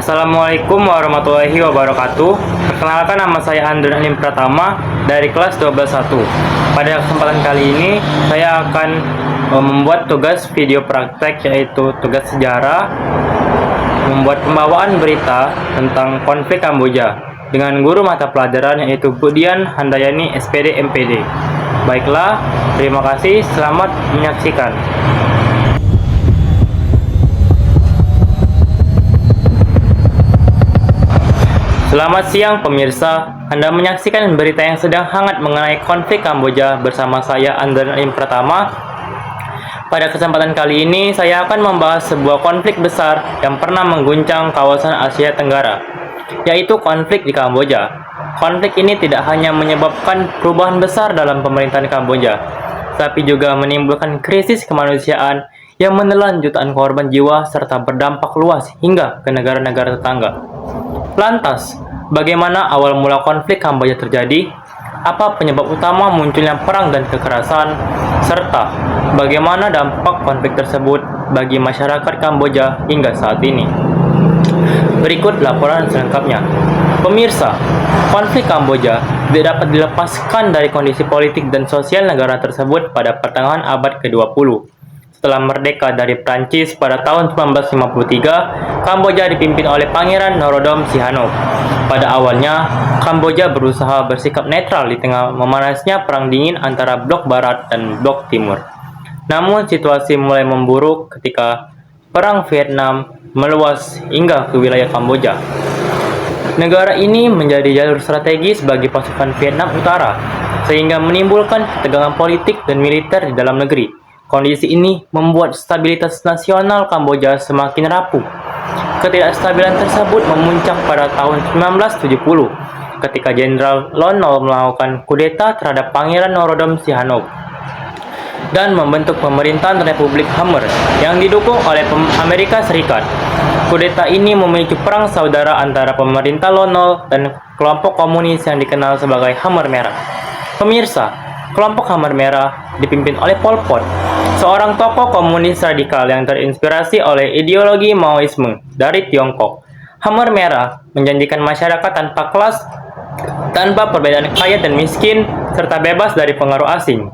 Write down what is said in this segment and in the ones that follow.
Assalamualaikum warahmatullahi wabarakatuh. Perkenalkan, nama saya Andren Alim Pratama dari kelas 12.1. Pada kesempatan kali ini saya akan membuat tugas video praktek, yaitu tugas sejarah, membuat pembawaan berita tentang konflik Kamboja dengan guru mata pelajaran yaitu Bu Dian Handayani SPD MPD. Baiklah, terima kasih, selamat menyaksikan. Selamat siang pemirsa, Anda menyaksikan berita yang sedang hangat mengenai konflik Kamboja bersama saya Andren Alim Pratama. Pada kesempatan kali ini saya akan membahas sebuah konflik besar yang pernah mengguncang kawasan Asia Tenggara, yaitu konflik di Kamboja. Konflik ini tidak hanya menyebabkan perubahan besar dalam pemerintahan Kamboja, tapi juga menimbulkan krisis kemanusiaan yang menelan jutaan korban jiwa serta berdampak luas hingga ke negara-negara tetangga. Lantas, bagaimana awal mula konflik Kamboja terjadi? Apa penyebab utama munculnya perang dan kekerasan? Serta, bagaimana dampak konflik tersebut bagi masyarakat Kamboja hingga saat ini? Berikut laporan selengkapnya. Pemirsa, konflik Kamboja tidak dapat dilepaskan dari kondisi politik dan sosial negara tersebut pada pertengahan abad ke-20. Setelah merdeka dari Prancis pada tahun 1953, Kamboja dipimpin oleh Pangeran Norodom Sihanouk. Pada awalnya, Kamboja berusaha bersikap netral di tengah memanasnya perang dingin antara blok barat dan blok timur. Namun situasi mulai memburuk ketika perang Vietnam meluas hingga ke wilayah Kamboja. Negara ini menjadi jalur strategis bagi pasukan Vietnam Utara, sehingga menimbulkan ketegangan politik dan militer di dalam negeri. Kondisi ini membuat stabilitas nasional Kamboja semakin rapuh. Ketidakstabilan tersebut memuncak pada tahun 1970 ketika Jenderal Lon Nol melakukan kudeta terhadap Pangeran Norodom Sihanouk dan membentuk pemerintahan Republik Khmer yang didukung oleh Amerika Serikat. Kudeta ini memicu perang saudara antara pemerintah Lon Nol dan kelompok komunis yang dikenal sebagai Khmer Merah. Pemirsa, kelompok Khmer Merah dipimpin oleh Pol Pot, seorang tokoh komunis radikal yang terinspirasi oleh ideologi Maoisme dari Tiongkok. Khmer Merah menjanjikan masyarakat tanpa kelas, tanpa perbedaan kaya dan miskin, serta bebas dari pengaruh asing.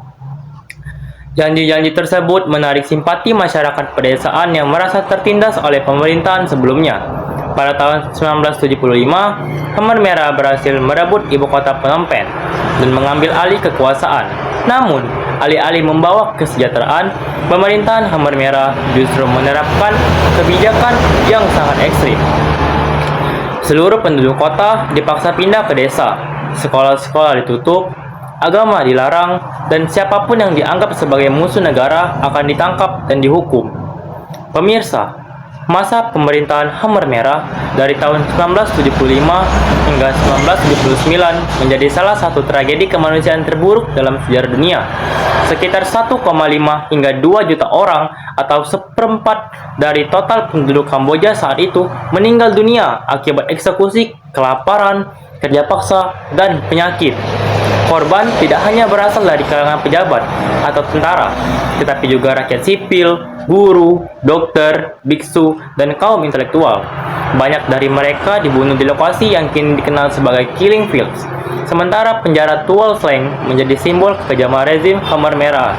Janji-janji tersebut menarik simpati masyarakat pedesaan yang merasa tertindas oleh pemerintahan sebelumnya. Pada tahun 1975, Khmer Merah berhasil merebut ibu kota Phnom Penh dan mengambil alih kekuasaan. Namun, alih-alih membawa kesejahteraan, pemerintahan Khmer Merah justru menerapkan kebijakan yang sangat ekstrim. Seluruh penduduk kota dipaksa pindah ke desa, sekolah-sekolah ditutup, agama dilarang, dan siapapun yang dianggap sebagai musuh negara akan ditangkap dan dihukum. Pemirsa, masa pemerintahan Khmer Merah dari tahun 1975 hingga 1979 menjadi salah satu tragedi kemanusiaan terburuk dalam sejarah dunia. Sekitar 1,5 hingga 2 juta orang atau seperempat dari total penduduk Kamboja saat itu meninggal dunia akibat eksekusi, kelaparan, kerja paksa, dan penyakit. Korban tidak hanya berasal dari kalangan pejabat atau tentara, tetapi juga rakyat sipil, guru, dokter, biksu, dan kaum intelektual. Banyak dari mereka dibunuh di lokasi yang kini dikenal sebagai killing fields. Sementara penjara Tuol Sleng menjadi simbol kekejaman rezim Khmer Merah.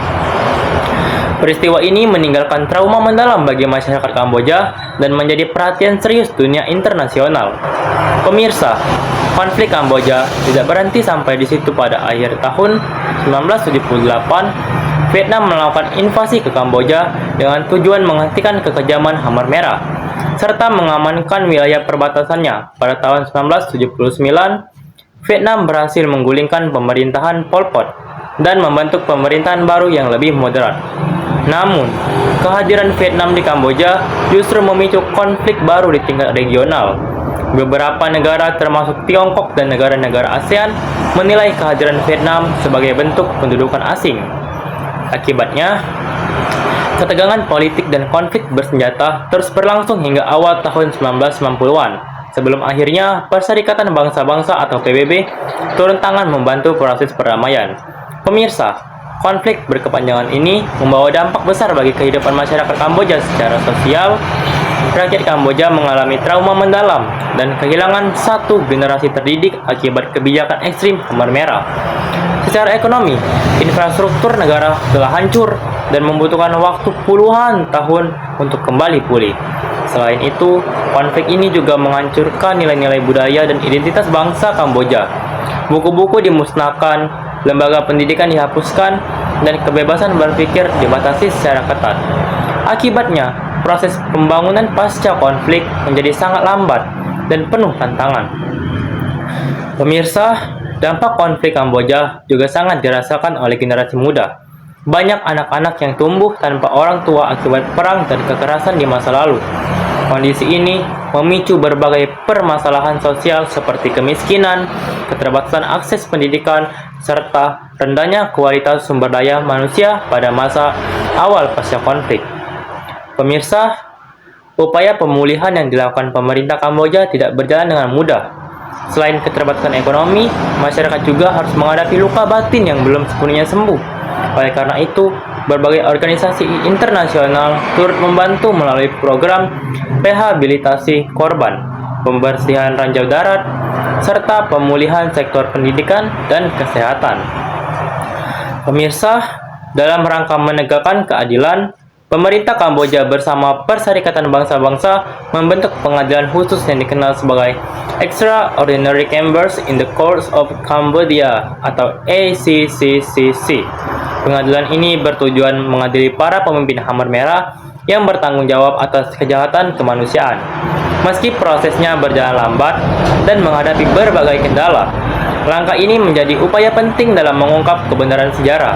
Peristiwa ini meninggalkan trauma mendalam bagi masyarakat Kamboja dan menjadi perhatian serius dunia internasional. Pemirsa, konflik Kamboja tidak berhenti sampai di situ. Pada akhir tahun 1978, Vietnam melakukan invasi ke Kamboja dengan tujuan menghentikan kekejaman Khmer Merah serta mengamankan wilayah perbatasannya. Pada tahun 1979, Vietnam berhasil menggulingkan pemerintahan Pol Pot dan membentuk pemerintahan baru yang lebih moderat. Namun, kehadiran Vietnam di Kamboja justru memicu konflik baru di tingkat regional. Beberapa negara termasuk Tiongkok dan negara-negara ASEAN menilai kehadiran Vietnam sebagai bentuk pendudukan asing. Akibatnya, ketegangan politik dan konflik bersenjata terus berlangsung hingga awal tahun 1990-an, sebelum akhirnya Perserikatan Bangsa-Bangsa atau PBB turun tangan membantu proses perdamaian. Pemirsa, konflik berkepanjangan ini membawa dampak besar bagi kehidupan masyarakat Kamboja secara sosial, rakyat Kamboja mengalami trauma mendalam dan kehilangan satu generasi terdidik akibat kebijakan ekstrim Khmer Merah. Secara ekonomi, infrastruktur negara telah hancur dan membutuhkan waktu puluhan tahun untuk kembali pulih. Selain itu, konflik ini juga menghancurkan nilai-nilai budaya dan identitas bangsa Kamboja. Buku-buku dimusnahkan, lembaga pendidikan dihapuskan, dan kebebasan berpikir dibatasi secara ketat. Akibatnya, proses pembangunan pasca konflik menjadi sangat lambat dan penuh tantangan. Pemirsa, dampak konflik Kamboja juga sangat dirasakan oleh generasi muda. Banyak anak-anak yang tumbuh tanpa orang tua akibat perang dan kekerasan di masa lalu. Kondisi ini memicu berbagai permasalahan sosial seperti kemiskinan, keterbatasan akses pendidikan, serta rendahnya kualitas sumber daya manusia pada masa awal pasca konflik. Pemirsa, upaya pemulihan yang dilakukan pemerintah Kamboja tidak berjalan dengan mudah. Selain keterbatasan ekonomi, masyarakat juga harus menghadapi luka batin yang belum sepenuhnya sembuh. Oleh karena itu, berbagai organisasi internasional turut membantu melalui program rehabilitasi korban, pembersihan ranjau darat, serta pemulihan sektor pendidikan dan kesehatan. Pemirsa, dalam rangka menegakkan keadilan, pemerintah Kamboja bersama Perserikatan Bangsa-Bangsa membentuk pengadilan khusus yang dikenal sebagai Extraordinary Chambers in the Courts of Cambodia atau ACCCC. Pengadilan ini bertujuan mengadili para pemimpin Khmer Merah yang bertanggung jawab atas kejahatan kemanusiaan. Meski prosesnya berjalan lambat dan menghadapi berbagai kendala, langkah ini menjadi upaya penting dalam mengungkap kebenaran sejarah.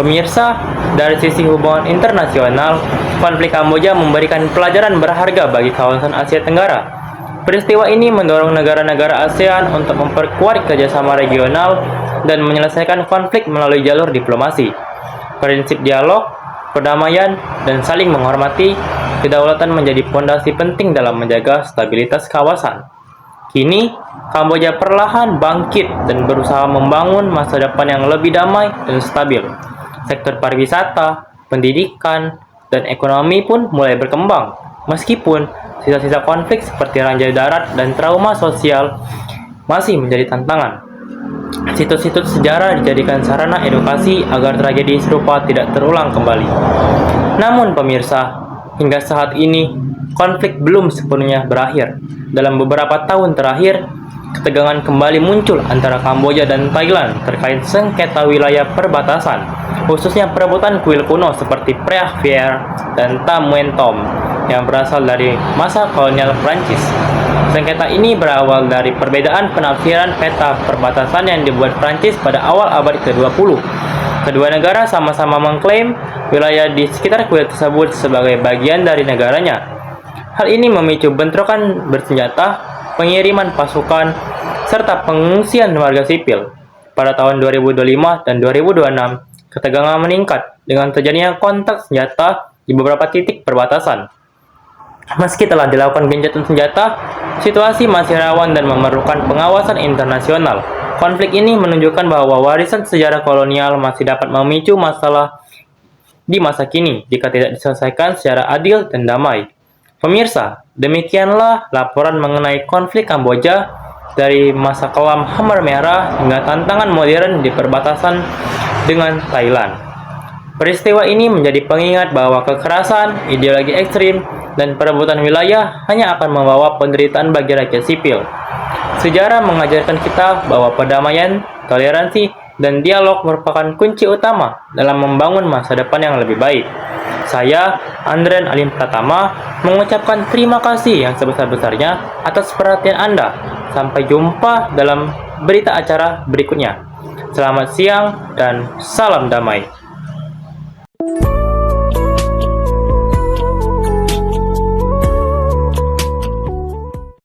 Pemirsa, dari sisi hubungan internasional, konflik Kamboja memberikan pelajaran berharga bagi kawasan Asia Tenggara. Peristiwa ini mendorong negara-negara ASEAN untuk memperkuat kerjasama regional dan menyelesaikan konflik melalui jalur diplomasi. Prinsip dialog, perdamaian, dan saling menghormati kedaulatan menjadi fondasi penting dalam menjaga stabilitas kawasan. Kini, Kamboja perlahan bangkit dan berusaha membangun masa depan yang lebih damai dan stabil. Sektor pariwisata, pendidikan, dan ekonomi pun mulai berkembang, meskipun sisa-sisa konflik seperti ranjau darat dan trauma sosial masih menjadi tantangan. Situs-situs sejarah dijadikan sarana edukasi agar tragedi serupa tidak terulang kembali. Namun pemirsa, hingga saat ini, konflik belum sepenuhnya berakhir. Dalam beberapa tahun terakhir, ketegangan kembali muncul antara Kamboja dan Thailand terkait sengketa wilayah perbatasan, khususnya perebutan kuil kuno seperti Preah Vihear dan Tam Nguyen Tom yang berasal dari masa kolonial Prancis. Sengketa ini berawal dari perbedaan penafsiran peta perbatasan yang dibuat Prancis pada awal abad ke-20. Kedua negara sama-sama mengklaim wilayah di sekitar kuil tersebut sebagai bagian dari negaranya. Hal ini memicu bentrokan bersenjata, pengiriman pasukan, serta pengungsian warga sipil. Pada tahun 2025 dan 2026, ketegangan meningkat dengan terjadinya kontak senjata di beberapa titik perbatasan. Meski telah dilakukan gencatan senjata, situasi masih rawan dan memerlukan pengawasan internasional. Konflik ini menunjukkan bahwa warisan sejarah kolonial masih dapat memicu masalah di masa kini jika tidak diselesaikan secara adil dan damai. Pemirsa, demikianlah laporan mengenai konflik Kamboja dari masa kelam Khmer Merah hingga tantangan modern di perbatasan dengan Thailand. Peristiwa ini menjadi pengingat bahwa kekerasan, ideologi ekstrim, dan perebutan wilayah hanya akan membawa penderitaan bagi rakyat sipil. Sejarah mengajarkan kita bahwa perdamaian, toleransi, dan dialog merupakan kunci utama dalam membangun masa depan yang lebih baik. Saya, Andren Alim Pratama, mengucapkan terima kasih yang sebesar-besarnya atas perhatian Anda. Sampai jumpa dalam berita acara berikutnya. Selamat siang dan salam damai.